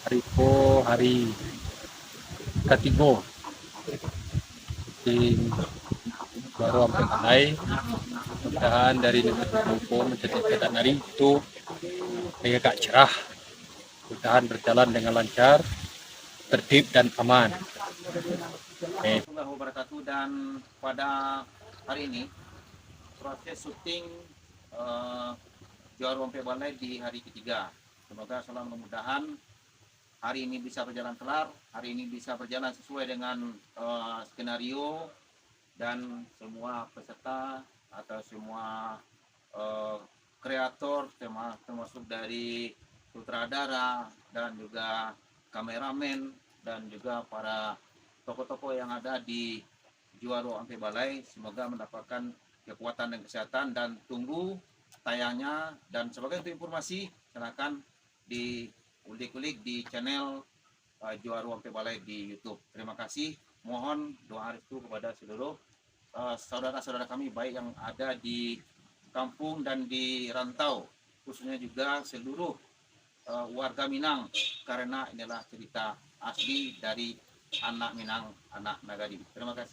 hari po hari ketiga di baru sampai Malai. Mudah-mudahan dari negeri Bopo menjadi keadaan hari itu agak cerah. Mudah-mudahan berjalan dengan lancar, tertib dan aman. Warahmatullahi wabarakatuh. Dan pada hari ini proses syuting uh, Juara Rompe Balai di hari ketiga. Semoga selalu mudah-mudahan hari ini bisa berjalan kelar, hari ini bisa berjalan sesuai dengan skenario, dan semua peserta atau semua uh, kreator termasuk dari sutradara dan juga kameramen dan juga para tokoh-tokoh yang ada di Juara Ampe Balai semoga mendapatkan kekuatan dan kesehatan, dan tunggu tayangnya. Dan sebagai informasi, silakan di ulik-ulik di channel Juara Ampe Balai di YouTube. Terima kasih. Mohon doa restu kepada seluruh saudara-saudara kami baik yang ada di kampung dan di rantau, khususnya juga seluruh warga Minang, karena inilah cerita asli dari anak Minang, anak Nagari. Terima kasih.